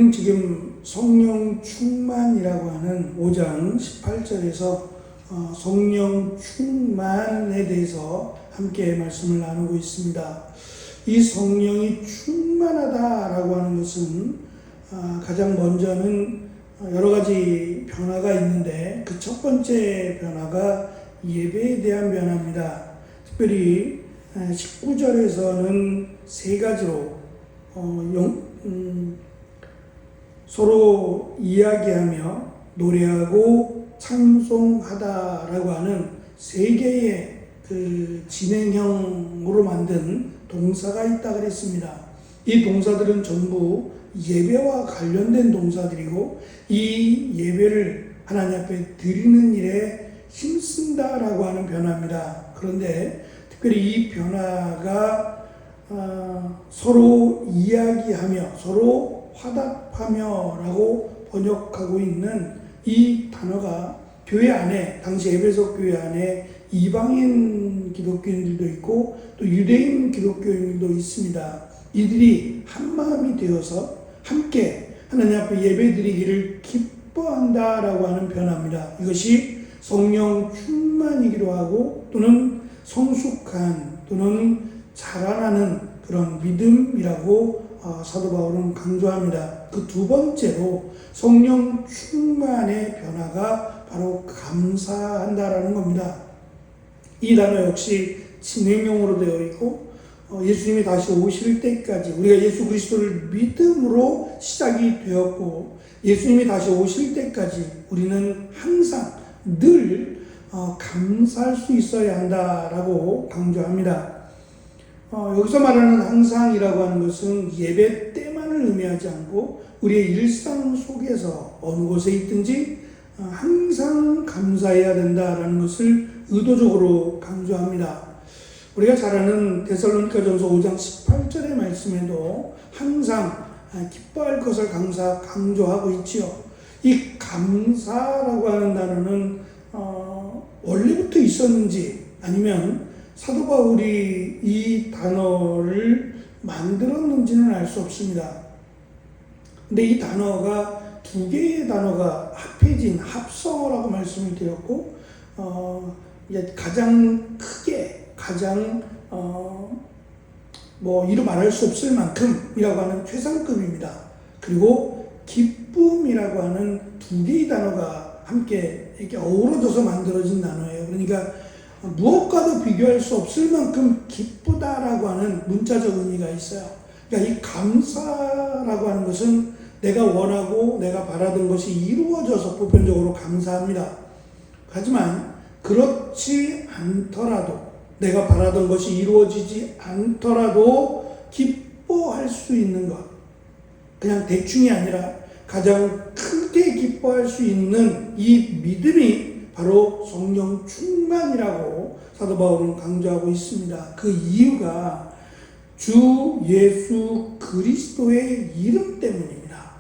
우리는 지금 성령 충만이라고 하는 5장 18절에서 성령 충만에 대해서 함께 말씀을 나누고 있습니다. 이 성령이 충만하다라고 하는 것은 가장 먼저는 여러 가지 변화가 있는데 그 첫 번째 변화가 예배에 대한 변화입니다. 특별히 19절에서는 세 가지로 서로 이야기하며 노래하고 찬송하다라고 하는 세 개의 그 진행형으로 만든 동사가 있다 그랬습니다. 이 동사들은 전부 예배와 관련된 동사들이고 이 예배를 하나님 앞에 드리는 일에 힘쓴다라고 하는 변화입니다. 그런데 특별히 이 변화가 서로 이야기하며 서로 화답하며 라고 번역하고 있는 이 단어가 교회 안에, 당시 에베소 교회 안에 이방인 기독교인들도 있고 또 유대인 기독교인들도 있습니다. 이들이 한 마음이 되어서 함께 하나님 앞에 예배드리기를 기뻐한다라고 하는 변화입니다. 이것이 성령 충만이기도 하고 또는 성숙한 또는 자라나는 그런 믿음이라고 사도 바울은 강조합니다. 그 두 번째로 성령 충만의 변화가 바로 감사한다라는 겁니다. 이 단어 역시 진행형으로 되어 있고 예수님이 다시 오실 때까지 우리가 예수 그리스도를 믿음으로 시작이 되었고 예수님이 다시 오실 때까지 우리는 항상 늘 감사할 수 있어야 한다라고 강조합니다. 여기서 말하는 항상이라고 하는 것은 예배 때만을 의미하지 않고 우리의 일상 속에서 어느 곳에 있든지 항상 감사해야 된다라는 것을 의도적으로 강조합니다. 우리가 잘 아는 데살로니가전서 5장 18절의 말씀에도 항상 기뻐할 것을 강조하고 있지요. 이 감사라고 하는 단어는 원래부터 있었는지 아니면 사도 바울이 이 단어를 만들었는지는 알 수 없습니다. 근데 이 단어가 두 개의 단어가 합해진 합성어라고 말씀을 드렸고 가장 크게 가장 이루 말할 수 없을 만큼이라고 하는 최상급입니다. 그리고 기쁨이라고 하는 두 개의 단어가 함께 이렇게 어우러져서 만들어진 단어예요. 그러니까 무엇과도 비교할 수 없을 만큼 기쁘다라고 하는 문자적 의미가 있어요. 그러니까 이 감사라고 하는 것은 내가 원하고 내가 바라던 것이 이루어져서 보편적으로 감사합니다. 하지만 그렇지 않더라도 내가 바라던 것이 이루어지지 않더라도 기뻐할 수 있는 것, 그냥 대충이 아니라 가장 크게 기뻐할 수 있는 이 믿음이 바로 성령 충만이라고 사도 바울은 강조하고 있습니다. 그 이유가 주 예수 그리스도의 이름 때문입니다.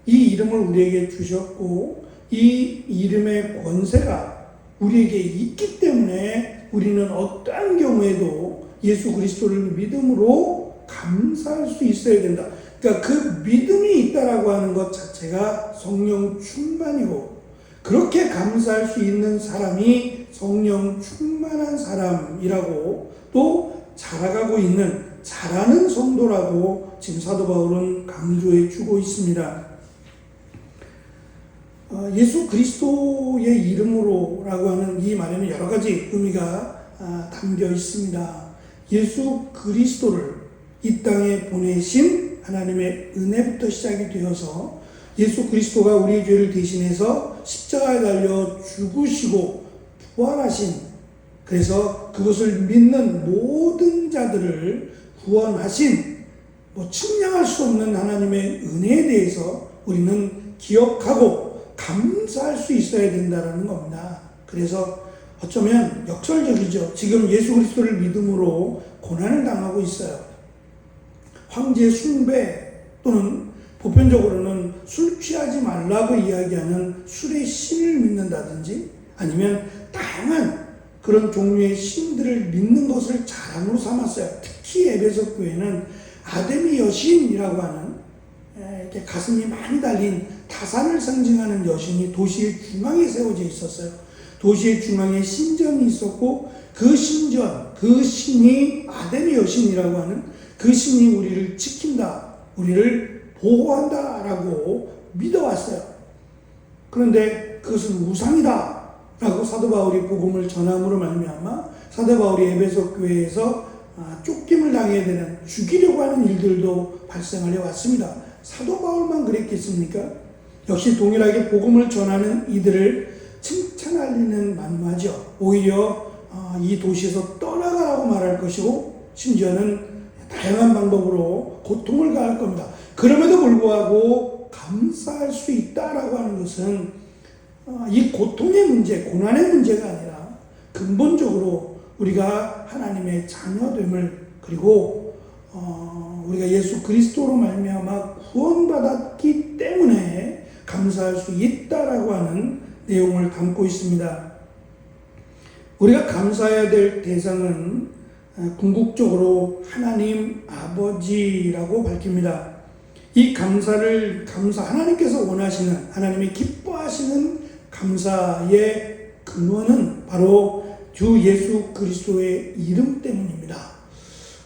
이 이름을 우리에게 주셨고 이 이름의 권세가 우리에게 있기 때문에 우리는 어떠한 경우에도 예수 그리스도를 믿음으로 감사할 수 있어야 된다. 그러니까 그 믿음이 있다라고 하는 것 자체가 성령 충만이고 그렇게 감사할 수 있는 사람이 성령 충만한 사람이라고 또 자라가고 있는 자라는 성도라고 지금 사도 바울은 강조해 주고 있습니다. 예수 그리스도의 이름으로라고 하는 이 말에는 여러 가지 의미가 담겨 있습니다. 예수 그리스도를 이 땅에 보내신 하나님의 은혜부터 시작이 되어서 예수 그리스도가 우리의 죄를 대신해서 십자가에 달려 죽으시고 부활하신, 그래서 그것을 믿는 모든 자들을 구원하신 측량할 수 없는 하나님의 은혜에 대해서 우리는 기억하고 감사할 수 있어야 된다는 겁니다. 그래서 어쩌면 역설적이죠. 지금 예수 그리스도를 믿음으로 고난을 당하고 있어요. 황제 숭배 또는 보편적으로는 술 취하지 말라고 이야기하는 술의 신을 믿는다든지 아니면 다양한 그런 종류의 신들을 믿는 것을 자랑으로 삼았어요. 특히 에베소 교회는 아데미 여신이라고 하는 이렇게 가슴이 많이 달린 다산을 상징하는 여신이 도시의 중앙에 세워져 있었어요. 도시의 중앙에 신전이 있었고 그 신전, 그 신이 아덴의 여신이라고 하는 그 신이 우리를 지킨다, 우리를 보호한다라고 믿어왔어요. 그런데 그것은 우상이다 라고 사도 바울이 복음을 전함으로 말미암아 사도 바울이 에베소 교회에서 쫓김을 당해야 되는, 죽이려고 하는 일들도 발생하려 왔습니다. 사도 바울만 그랬겠습니까? 역시 동일하게 복음을 전하는 이들을 칭찬하리는 만마죠. 오히려 이 도시에서 떠나가라고 말할 것이고 심지어는 다양한 방법으로 고통을 가할 겁니다. 그럼에도 불구하고 감사할 수 있다라고 하는 것은 이 고통의 문제, 고난의 문제가 아니라 근본적으로 우리가 하나님의 자녀됨을, 그리고 우리가 예수 그리스도로 말미암아 구원받았기 때문에 감사할 수 있다라고 하는 내용을 담고 있습니다. 우리가 감사해야 될 대상은 궁극적으로 하나님 아버지라고 밝힙니다. 이 하나님께서 원하시는, 하나님이 기뻐하시는 감사의 근원은 바로 주 예수 그리스도의 이름 때문입니다.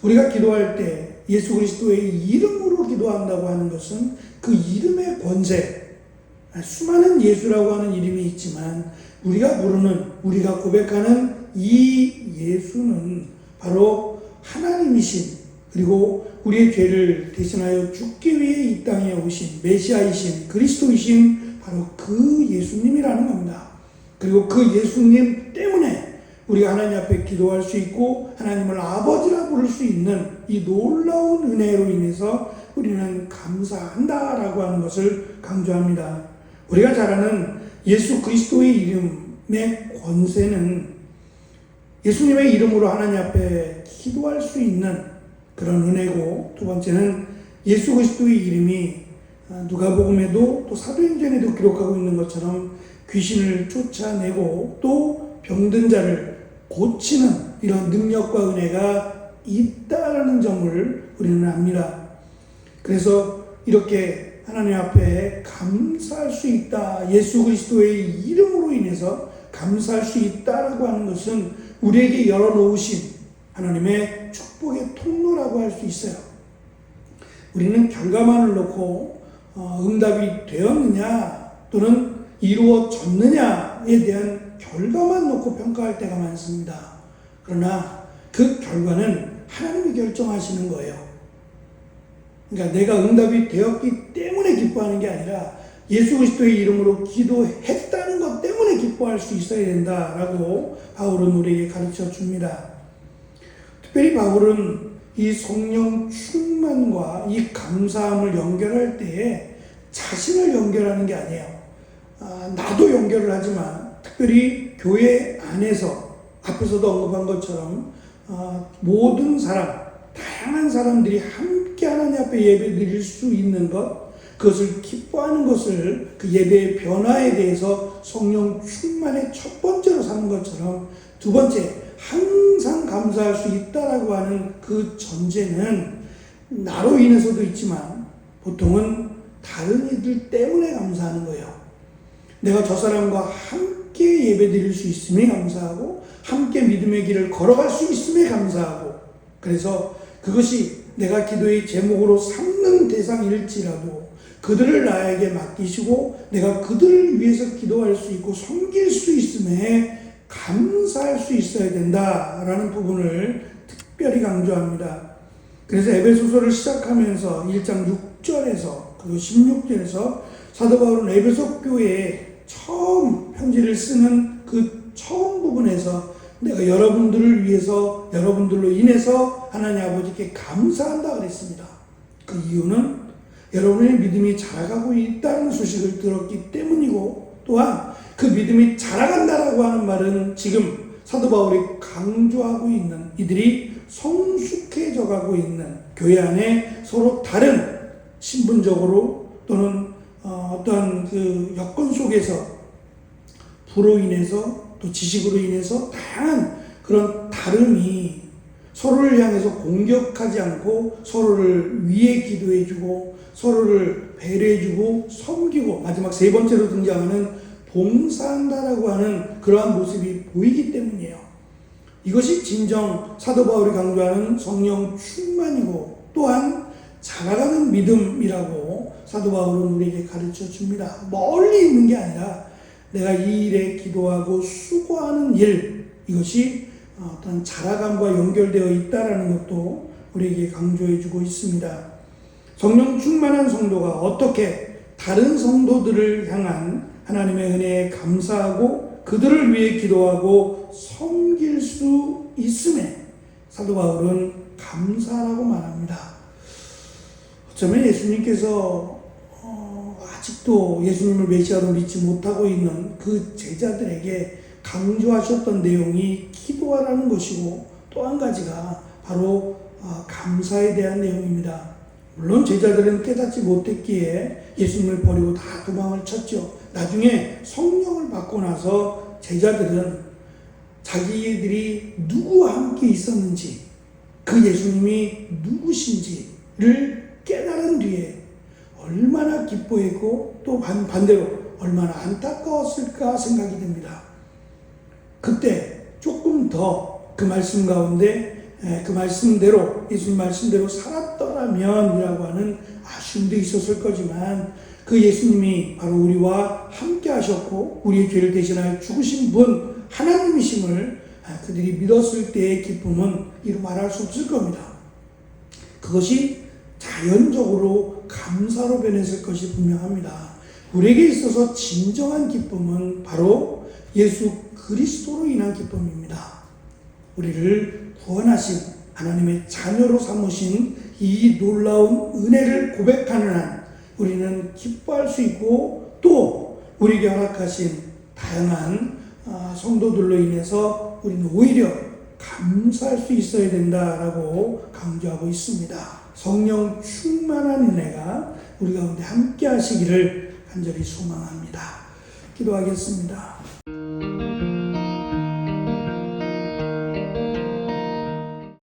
우리가 기도할 때 예수 그리스도의 이름으로 기도한다고 하는 것은 그 이름의 권세, 수많은 예수라고 하는 이름이 있지만 우리가 부르는, 우리가 고백하는 이 예수는 바로 하나님이신, 그리고 우리의 죄를 대신하여 죽기 위해 이 땅에 오신 메시아이신 그리스도이신 바로 그 예수님이라는 겁니다. 그리고 그 예수님 때문에 우리가 하나님 앞에 기도할 수 있고 하나님을 아버지라 부를 수 있는 이 놀라운 은혜로 인해서 우리는 감사한다라고 하는 것을 강조합니다. 우리가 잘 아는 예수 그리스도의 이름의 권세는 예수님의 이름으로 하나님 앞에 기도할 수 있는 그런 은혜고, 두 번째는 예수 그리스도의 이름이 누가복음에도 또 사도행전에도 기록하고 있는 것처럼 귀신을 쫓아내고 또 병든 자를 고치는 이런 능력과 은혜가 있다라는 점을 우리는 압니다. 그래서 이렇게 하나님 앞에 감사할 수 있다, 예수 그리스도의 이름으로 인해서 감사할 수 있다라고 하는 것은 우리에게 열어놓으신 하나님의 축복의 통로라고 할 수 있어요. 우리는 결과만을 놓고 응답이 되었느냐 또는 이루어졌느냐에 대한 결과만 놓고 평가할 때가 많습니다. 그러나 그 결과는 하나님이 결정하시는 거예요. 그러니까 내가 응답이 되었기 때문에 기뻐하는 게 아니라 예수 그리스도의 이름으로 기도했다는 것 때문에 기뻐할 수 있어야 된다라고 바울은 우리에게 가르쳐 줍니다. 특별히 바울은 이 성령 충만과 이 감사함을 연결할 때에 자신을 연결하는 게 아니에요. 나도 연결을 하지만 특별히 교회 안에서 앞에서도 언급한 것처럼 모든 사람, 다양한 사람들이 함께 하나님 앞에 예배 드릴 수 있는 것, 그것을 기뻐하는 것을, 그 예배의 변화에 대해서 성령 충만의 첫 번째로 삼는 것처럼 두 번째, 항상 감사할 수 있다라고 하는 그 전제는 나로 인해서도 있지만 보통은 다른 이들 때문에 감사하는 거예요. 내가 저 사람과 함께 예배 드릴 수 있음에 감사하고 함께 믿음의 길을 걸어갈 수 있음에 감사하고, 그래서 그것이 내가 기도의 제목으로 삼는 대상일지라도 그들을 나에게 맡기시고 내가 그들을 위해서 기도할 수 있고 섬길 수 있음에 감사할 수 있어야 된다라는 부분을 특별히 강조합니다. 그래서 에베소서를 시작하면서 1장 6절에서 그리고 16절에서 사도 바울은 에베소 교회에 처음 편지를 쓰는 그 처음 부분에서 내가 여러분들을 위해서, 여러분들로 인해서 하나님 아버지께 감사한다 그랬습니다. 그 이유는 여러분의 믿음이 자라가고 있다는 소식을 들었기 때문이고, 또한 그 믿음이 자라간다라고 하는 말은 지금 사도 바울이 강조하고 있는 이들이 성숙해져 가고 있는 교회 안에 서로 다른 신분적으로 또는 어떠한 그 여건 속에서 부로 인해서 또 지식으로 인해서 다양한 그런 다름이 서로를 향해서 공격하지 않고 서로를 위해 기도해주고 서로를 배려해주고 섬기고 마지막 세 번째로 등장하는 봉사한다라고 하는 그러한 모습이 보이기 때문이에요. 이것이 진정 사도 바울이 강조하는 성령 충만이고 또한 자라가는 믿음이라고 사도 바울은 우리에게 가르쳐 줍니다. 멀리 있는 게 아니라 내가 이 일에 기도하고 수고하는 일, 이것이 어떤 자라감과 연결되어 있다는 것도 우리에게 강조해 주고 있습니다. 성령 충만한 성도가 어떻게 다른 성도들을 향한 하나님의 은혜에 감사하고 그들을 위해 기도하고 섬길 수 있음에 사도 바울은 감사라고 말합니다. 어쩌면 예수님께서 아직도 예수님을 메시아로 믿지 못하고 있는 그 제자들에게 강조하셨던 내용이 기도하라는 것이고 또 한 가지가 바로 감사에 대한 내용입니다. 물론 제자들은 깨닫지 못했기에 예수님을 버리고 다 도망을 쳤죠. 나중에 성령을 받고 나서 제자들은 자기들이 누구와 함께 있었는지 그 예수님이 누구신지를 깨달은 뒤에 얼마나 기뻐했고 또 반대로 얼마나 안타까웠을까 생각이 됩니다. 그때 조금 더 그 말씀 가운데 그 말씀대로 예수님 말씀대로 살았더라면이라고 하는 아쉬움도 있었을 거지만 그 예수님이 바로 우리와 함께 하셨고 우리의 죄를 대신하여 죽으신 분 하나님이심을 그들이 믿었을 때의 기쁨은 이루 말할 수 없을 겁니다. 그것이 자연적으로 감사로 변했을 것이 분명합니다. 우리에게 있어서 진정한 기쁨은 바로 예수 그리스도로 인한 기쁨입니다. 우리를 구원하신 하나님의 자녀로 삼으신 이 놀라운 은혜를 고백하는 한 우리는 기뻐할 수 있고 또 우리에게 허락하신 다양한 성도들로 인해서 우리는 오히려 감사할 수 있어야 된다라고 강조하고 있습니다. 성령 충만한 은혜가 우리 가운데 함께 하시기를 간절히 소망합니다. 기도하겠습니다.